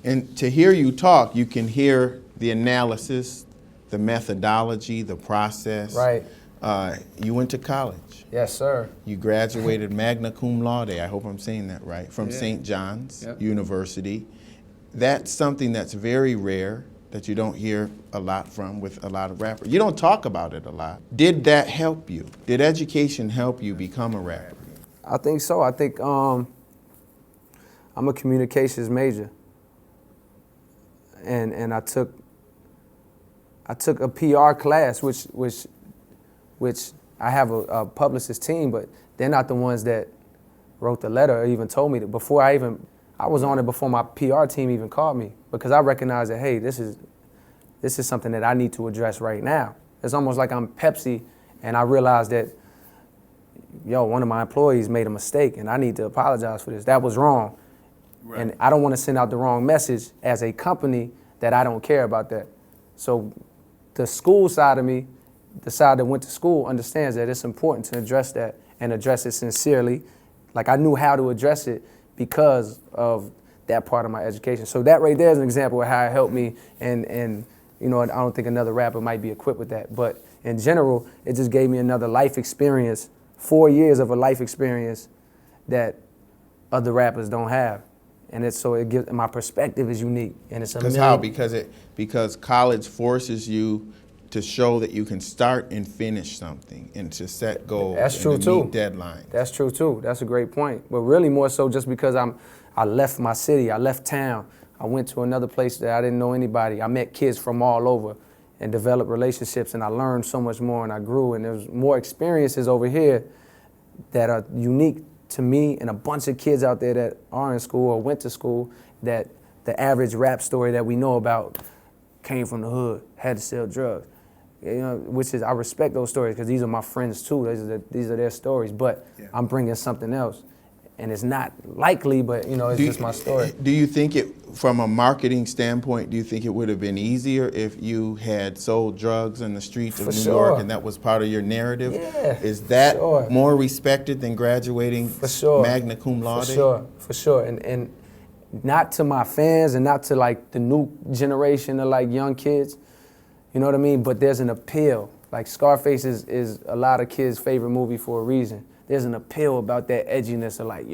And to hear you talk, you can hear the analysis, the methodology, the process. Right. You went to college. Yes, sir. You graduated Magna Cum Laude, I hope I'm saying that right, from Yeah. St. John's Yep. University. That's something that's very rare that you don't hear a lot from with a lot of rappers. You don't talk about it a lot. Did that help you? Did education help you become a rapper? I think so. I think I'm a communications major, and I took a PR class, which I have a publicist team, but they're not the ones that wrote the letter or even told me that. I was on it before my PR team even called me, because I recognized that, hey, this is something that I need to address right now. It's almost like I'm Pepsi, and I realized that, one of my employees made a mistake, and I need to apologize for this. That was wrong. Right. And I don't want to send out the wrong message as a company that I don't care about that. So the school side of me, the side that went to school, understands that it's important to address that and address it sincerely. Like, I knew how to address it because of that part of my education. So that right there is an example of how it helped me, and I don't think another rapper might be equipped with that. But in general, it just gave me another life experience, 4 years of a life experience that other rappers don't have. And it gives, my perspective is unique, and it's Because how? Because college forces you to show that you can start and finish something, and to set goals. That's true and to too. meet deadlines. That's true too. That's a great point. But really more so just because I left my city, I left town, I went to another place that I didn't know anybody. I met kids from all over and developed relationships, and I learned so much more, and I grew, and there's more experiences over here that are unique to me and a bunch of kids out there that are in school or went to school, that the average rap story that we know about came from the hood, had to sell drugs. Which is, I respect those stories because these are my friends too. These are their stories, but yeah. I'm bringing something else. And it's not likely, but it's just my story. Do you think from a marketing standpoint, do you think it would have been easier if you had sold drugs in the streets of New York and that was part of your narrative? Yeah. Is that more respected than graduating Magna Cum Laude? For sure. And not to my fans and not to like the new generation of like young kids, you know what I mean? But there's an appeal. Like Scarface is a lot of kids' favorite movie for a reason. There's an appeal about that edginess of like,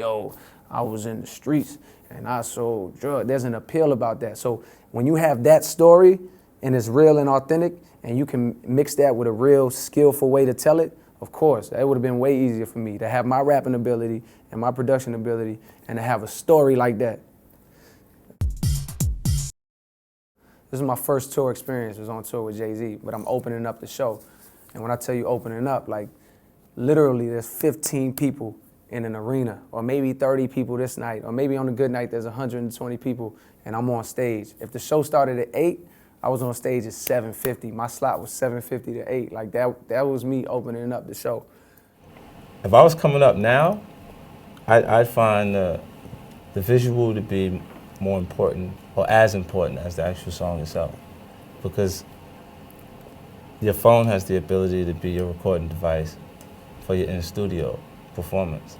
I was in the streets and I sold drugs. There's an appeal about that. So when you have that story and it's real and authentic, and you can mix that with a real skillful way to tell it, of course, it would have been way easier for me to have my rapping ability and my production ability and to have a story like that. This is my first tour experience. I was on tour with Jay-Z, but I'm opening up the show. And when I tell you opening up, like literally there's 15 people in an arena, or maybe 30 people this night, or maybe on a good night there's 120 people, and I'm on stage. If the show started at 8, I was on stage at 7:50. My slot was 7:50 to 8. Like that was me opening up the show. If I was coming up now, I'd find the visual to be more important, or as important as the actual song itself, because your phone has the ability to be your recording device for your in-studio performance.